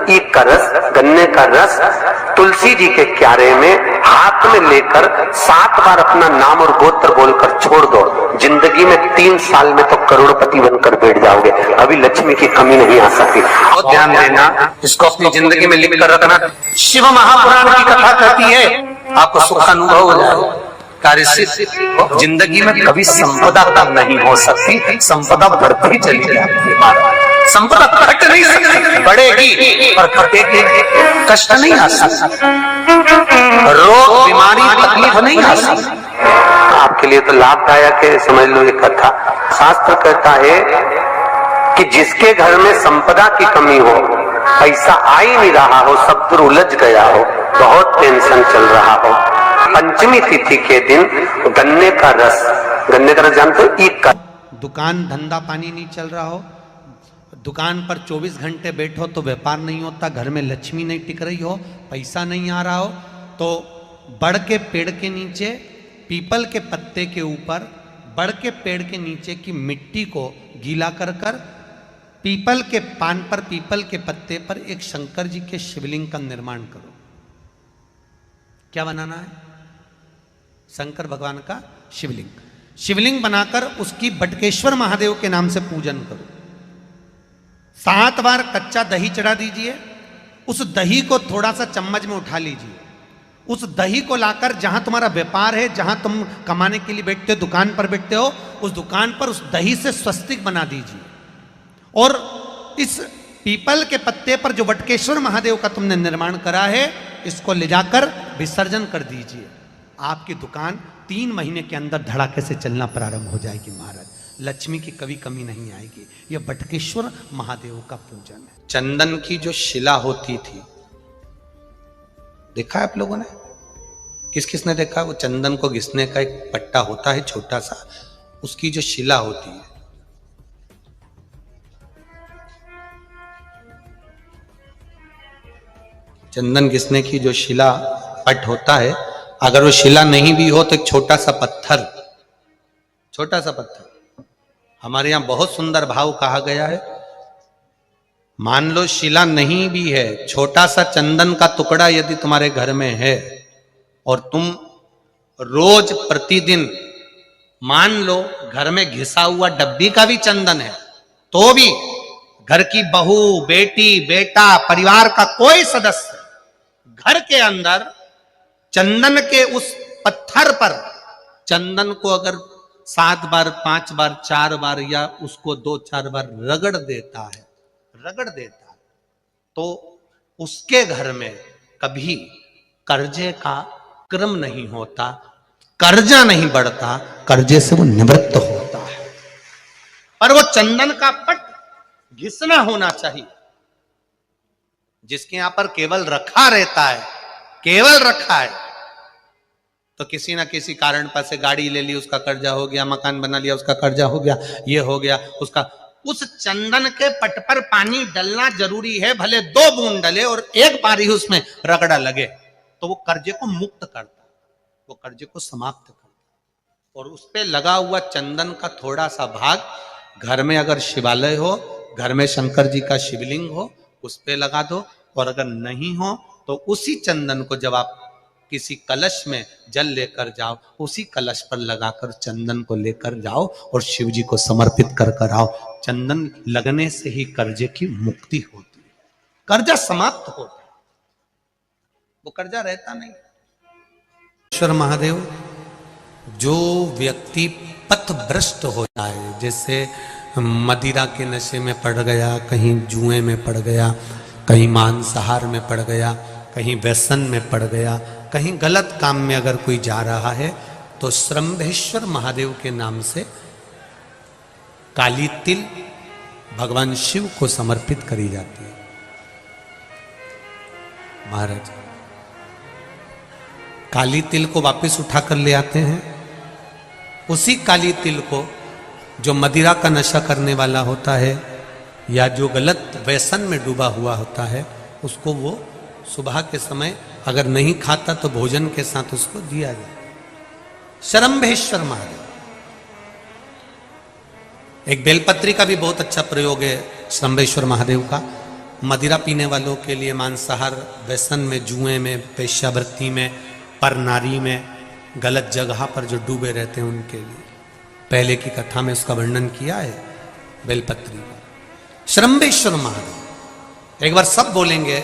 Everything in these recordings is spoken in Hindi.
ईख का रस, गन्ने का रस तुलसी जी के क्यारे में हाथ में लेकर 7 बार अपना नाम और गोत्र बोलकर छोड़ दो, जिंदगी में 3 साल में तो करोड़पति बनकर बैठ जाओगे। अभी लक्ष्मी की कमी नहीं आ सकती। और ध्यान देना, इसको अपनी जिंदगी में लिख कर रखना। शिव महापुराण की कथा कहती है आपको सुख अनुभव हो जाए, कार्य सिद्ध। जिंदगी में कभी संपदा कम नहीं हो सकती, संपदा बढ़ती चली जाती। संपदा घट नहीं सकती, बढ़ेगी और घटेगी, कष्ट नहीं आ सकता, रोग बीमारी तकलीफ नहीं आ सकती। आपके लिए तो लाभदायक है, समझ लो ये कथा। शास्त्र कहता है कि जिसके घर में संपदा की कमी हो, पैसा आ ही नहीं रहा हो, सब दूर उलझ गया हो, बहुत टेंशन चल रहा हो, पंचमी तिथि के दिन गन्ने का रस जानते हो, ईख का। दुकान धंधा पानी नहीं चल रहा हो, दुकान पर 24 घंटे बैठो तो व्यापार नहीं होता, घर में लक्ष्मी नहीं टिक रही हो, पैसा नहीं आ रहा हो, तो बड़ के पेड़ के नीचे, पीपल के पत्ते के ऊपर, बड़ के पेड़ के नीचे की मिट्टी को गीला कर कर पीपल के पान पर, पीपल के पत्ते पर एक शंकर जी के शिवलिंग का निर्माण करो। क्या बनाना है? शंकर भगवान का शिवलिंग। शिवलिंग बनाकर उसकी बटकेश्वर महादेव के नाम से पूजन करो। 7 बार कच्चा दही चढ़ा दीजिए। उस दही को थोड़ा सा चम्मच में उठा लीजिए। उस दही को लाकर जहां तुम्हारा व्यापार है, जहां तुम कमाने के लिए बैठते हो, दुकान पर बैठते हो, उस दुकान पर उस दही से स्वस्तिक बना दीजिए। और इस पीपल के पत्ते पर जो बटकेश्वर महादेव का तुमने निर्माण करा है, इसको ले जाकर विसर्जन कर दीजिए। आपकी दुकान 3 महीने के अंदर धड़ाके से चलना प्रारंभ हो जाएगी महाराज। लक्ष्मी की कभी कमी नहीं आएगी। यह बटकेश्वर महादेव का पूजन है। चंदन की जो शिला होती थी, देखा है आप लोगों ने? किस किस ने देखा? वो चंदन को घिसने का एक पट्टा होता है छोटा सा, उसकी जो शिला होती है, चंदन घिसने की जो शिला पट होता है, अगर वो शिला नहीं भी हो तो एक छोटा सा पत्थर, छोटा सा पत्थर। हमारे यहां बहुत सुंदर भाव कहा गया है। मान लो शिला नहीं भी है, छोटा सा चंदन का टुकड़ा यदि तुम्हारे घर में है और तुम रोज प्रतिदिन, मान लो घर में घिसा हुआ डब्बी का भी चंदन है, तो भी घर की बहू, बेटी, बेटा, परिवार का कोई सदस्य घर के अंदर चंदन के उस पत्थर पर चंदन को अगर 7 बार, 5 बार, 4 बार या उसको 2-4 बार रगड़ देता है, तो उसके घर में कभी कर्जे का क्रम नहीं होता, कर्जा नहीं बढ़ता, कर्जे से वो निवृत्त होता है। पर वो चंदन का पट घिसना होना चाहिए। जिसके यहां पर केवल रखा रहता है, केवल रखा है, तो किसी ना किसी कारण पर से गाड़ी ले ली, उसका कर्जा हो गया, मकान बना लिया, उसका कर्जा हो गया, ये हो गया उसका। उस चंदन के पट पर पानी डलना जरूरी है, भले 2 बूंद डले और एक बार ही उसमें रगड़ा लगे, तो वो कर्जे को मुक्त करता, वो कर्जे को समाप्त करता। और उस पे लगा हुआ चंदन का थोड़ा सा भाग घर में अगर शिवालय हो, घर में शंकर जी का शिवलिंग हो, उस पे लगा दो। और अगर नहीं हो तो उसी चंदन को जब आप किसी कलश में जल लेकर जाओ, उसी कलश पर लगाकर चंदन को लेकर जाओ और शिव जी को समर्पित कर कर आओ। चंदन लगने से ही कर्जे की मुक्ति होती है, कर्जा समाप्त होता है, वो कर्जा रहता नहीं। ईश्वर महादेव, जो व्यक्ति पथभ्रष्ट हो जाए, जैसे मदिरा के नशे में पड़ गया, कहीं जुए में पड़ गया, कहीं मांसाहार में पड़ गया, कहीं व्यसन में पड़ गया, कहीं गलत काम में अगर कोई जा रहा है, तो श्रंभेश्वर महादेव के नाम से काली तिल भगवान शिव को समर्पित करी जाती है। महाराज काली तिल को वापस उठाकर ले आते हैं। उसी काली तिल को जो मदिरा का नशा करने वाला होता है या जो गलत व्यसन में डूबा हुआ होता है, उसको वो सुबह के समय अगर नहीं खाता तो भोजन के साथ उसको दिया जाए। श्रंभेश्वर महादेव। एक बेलपत्री का भी बहुत अच्छा प्रयोग है श्रंभेश्वर महादेव का। मदिरा पीने वालों के लिए, मांसाहार, व्यसन में, जुए में, पेशावृत्ति में, परनारी में, गलत जगह पर जो डूबे रहते हैं उनके लिए। पहले की कथा में उसका वर्णन किया है बेलपत्री का। श्रम्भेश्वर महादेव, एक बार सब बोलेंगे,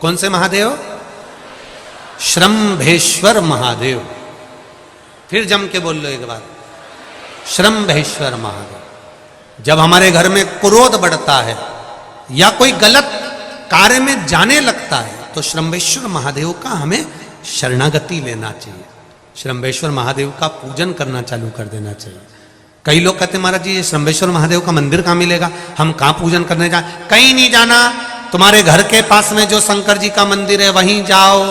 कौन से महादेव? श्रम्भेश्वर महादेव। फिर जम के बोल लो एक बार, श्रम्भेश्वर महादेव। जब हमारे घर में क्रोध बढ़ता है या कोई गलत कार्य में जाने लगता है तो श्रम्भेश्वर महादेव का हमें शरणागति लेना चाहिए, श्रम्भेश्वर महादेव का पूजन करना चालू कर देना चाहिए। कई लोग कहते हैं महाराज जी ये श्रम्भेश्वर महादेव का मंदिर कहाँ मिलेगा, हम कहाँ पूजन करने जाए? कहीं नहीं जाना, तुम्हारे घर के पास में जो शंकर जी का मंदिर है वहीं जाओ,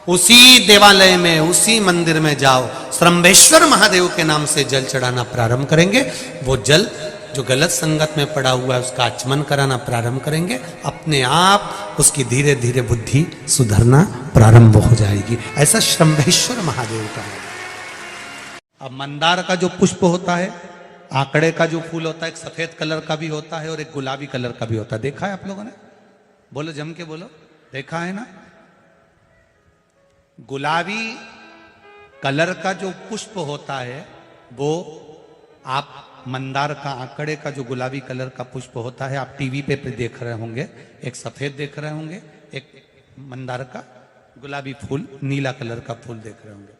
उसी देवालय में, उसी मंदिर में जाओ, श्रम्भेश्वर महादेव के नाम से जल चढ़ाना प्रारंभ करेंगे। वो जल जो गलत संगत में पड़ा हुआ है उसका आचमन कराना प्रारंभ करेंगे, अपने आप उसकी धीरे धीरे बुद्धि सुधरना प्रारंभ हो जाएगी। ऐसा श्रम्भेश्वर महादेव का है। अब मंदार का जो पुष्प होता है, आंकड़े का जो फूल होता है, एक सफेद कलर का भी होता है और एक गुलाबी कलर का भी होता है। देखा है आप लोगों ने? बोलो, जम के बोलो, देखा है ना? गुलाबी कलर का जो पुष्प होता है वो, आप मंदार का, आंकड़े का जो गुलाबी कलर का पुष्प होता है, आप टीवी पे देख रहे होंगे, एक सफेद देख रहे होंगे, एक मंदार का गुलाबी फूल, नीला कलर का फूल देख रहे होंगे।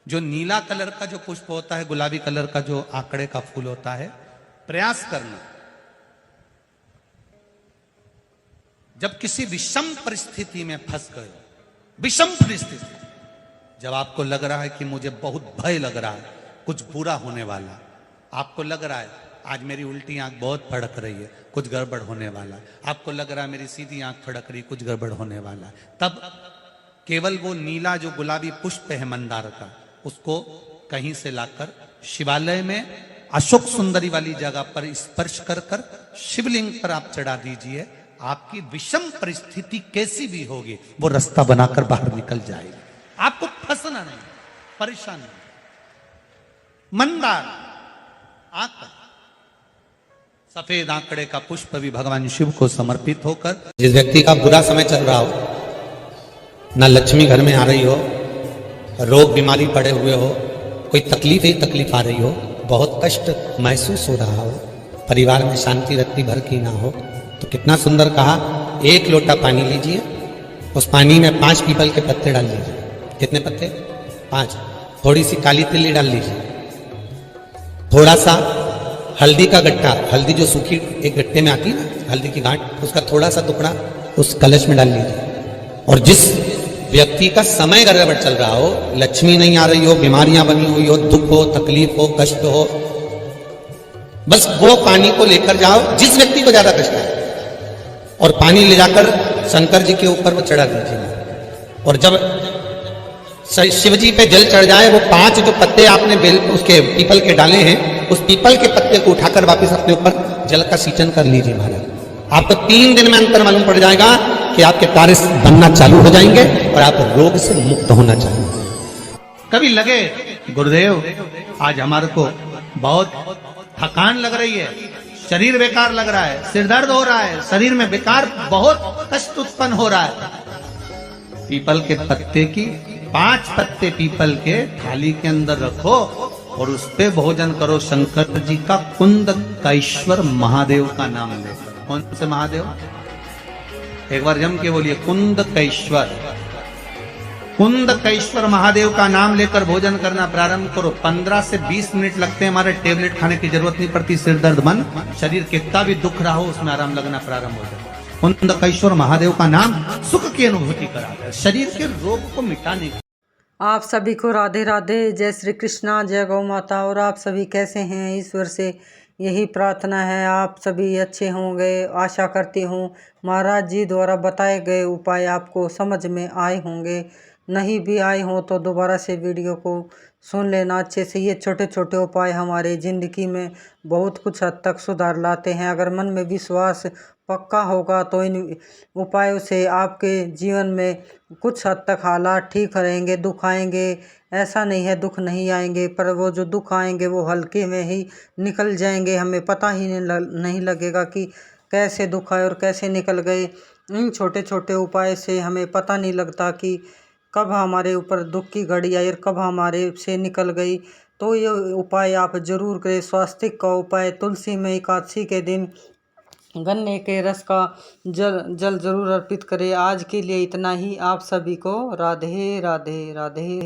जो नीला कलर का जो पुष्प होता है, गुलाबी कलर का जो आंकड़े का फूल होता है, प्रयास करना, जब किसी विषम परिस्थिति में फंस गए, विषम परिस्थिति, जब आपको लग रहा है कि मुझे बहुत भय लग रहा है, कुछ बुरा होने वाला, आपको लग रहा है आज मेरी उल्टी आंख बहुत फड़क रही है, कुछ गड़बड़ होने वाला है, आपको लग रहा है मेरी सीधी आंख फड़क रही, कुछ गड़बड़ होने वाला है, तब केवल वो नीला जो गुलाबी पुष्प है मंदार का, उसको कहीं से लाकर शिवालय में अशोक सुंदरी वाली जगह पर स्पर्श कर कर शिवलिंग पर आप चढ़ा दीजिए। आपकी विषम परिस्थिति कैसी भी होगी वो रास्ता बनाकर बाहर निकल जाएगी, आपको फंसना नहीं, परेशान नहीं। मंदार आंकड़ा, सफेद आंकड़े का पुष्प भी भगवान शिव को समर्पित होकर, जिस व्यक्ति का बुरा समय चल रहा हो, ना लक्ष्मी घर में आ रही हो, रोग बीमारी पड़े हुए हो, कोई तकलीफ ही तकलीफ आ रही हो, बहुत कष्ट महसूस हो रहा हो, परिवार में शांति रत्ती भर की ना हो, तो कितना सुंदर कहा, एक लोटा पानी लीजिए, उस पानी में 5 पीपल के पत्ते डाल लीजिए। कितने पत्ते? 5। थोड़ी सी काली तिल्ली डाल लीजिए, थोड़ा सा हल्दी का गट्टा, हल्दी जो सूखी एक गट्टे में आती है ना, हल्दी की गांठ, उसका थोड़ा सा टुकड़ा उस कलश में डाल लीजिए। और जिस व्यक्ति का समय गड़बड़ चल रहा हो, लक्ष्मी नहीं आ रही हो, बीमारियां बनी हुई हो, दुख हो, तकलीफ हो, कष्ट हो, बस वो पानी को लेकर जाओ, जिस व्यक्ति को ज्यादा कष्ट है, और पानी ले जाकर शंकर जी के ऊपर वो चढ़ा दीजिए। और जब शिव जी पे जल चढ़ जाए, वो 5 जो पत्ते आपने बेल उसके पीपल के डाले हैं, उस पीपल के पत्ते को उठाकर वापस अपने ऊपर जल का सिंचन कर लीजिए महाराज। आपको 3 दिन में अंतर मालूम पड़ जाएगा कि आपके कार्य बनना चालू हो जाएंगे और आप रोग से मुक्त होना चाहेंगे। कभी लगे गुरुदेव आज हमारे को बहुत थकान लग रही है, शरीर बेकार लग रहा है, सिर दर्द हो रहा है, शरीर में बेकार बहुत कष्ट उत्पन्न हो रहा है, पीपल के पत्ते की 5 पत्ते पीपल के थाली के अंदर रखो और उस पे भोजन करो, शंकर जी का कुंदकेश्वर महादेव का नाम लेकर। कौन से महादेव? एक बार जम के बोलिए, कुंदकेश्वर। कुंदकेश्वर महादेव का नाम लेकर भोजन करना प्रारंभ करो। 15 से 20 मिनट लगते हैं, हमारे टेबलेट खाने की जरूरत नहीं पड़ती। सिर दर्द मन, शरीर कितना भी दुख रहा हो उसमें आराम लगना प्रारंभ हो जाए। कुंदकेश्वर महादेव का नाम सुख की अनुभूति कराता है, शरीर के रोग को मिटाने का। आप सभी को राधे राधे, जय श्री कृष्णा, जय गौ माता। और आप सभी कैसे हैं? ईश्वर से यही प्रार्थना है आप सभी अच्छे होंगे, आशा करती हूँ। महाराज जी द्वारा बताए गए उपाय आपको समझ में आए होंगे, नहीं भी आए हों तो दोबारा से वीडियो को सुन लेना अच्छे से। ये छोटे छोटे उपाय हमारे ज़िंदगी में बहुत कुछ हद तक सुधार लाते हैं। अगर मन में विश्वास पक्का होगा तो इन उपायों से आपके जीवन में कुछ हद तक हालात ठीक रहेंगे। दुख आएंगे ऐसा नहीं है दुख नहीं आएंगे, पर वो जो दुख आएंगे वो हल्के में ही निकल जाएंगे। हमें पता ही नहीं लगेगा कि कैसे दुख आए और कैसे निकल गए। इन छोटे छोटे उपाय से हमें पता नहीं लगता कि कब हमारे ऊपर दुख की घड़ी आई और कब हमारे से निकल गई। तो ये उपाय आप जरूर करें। स्वास्तिक का उपाय, तुलसी में एकादशी के दिन गन्ने के रस का जल जरूर अर्पित करें। आज के लिए इतना ही। आप सभी को राधे राधे राधे।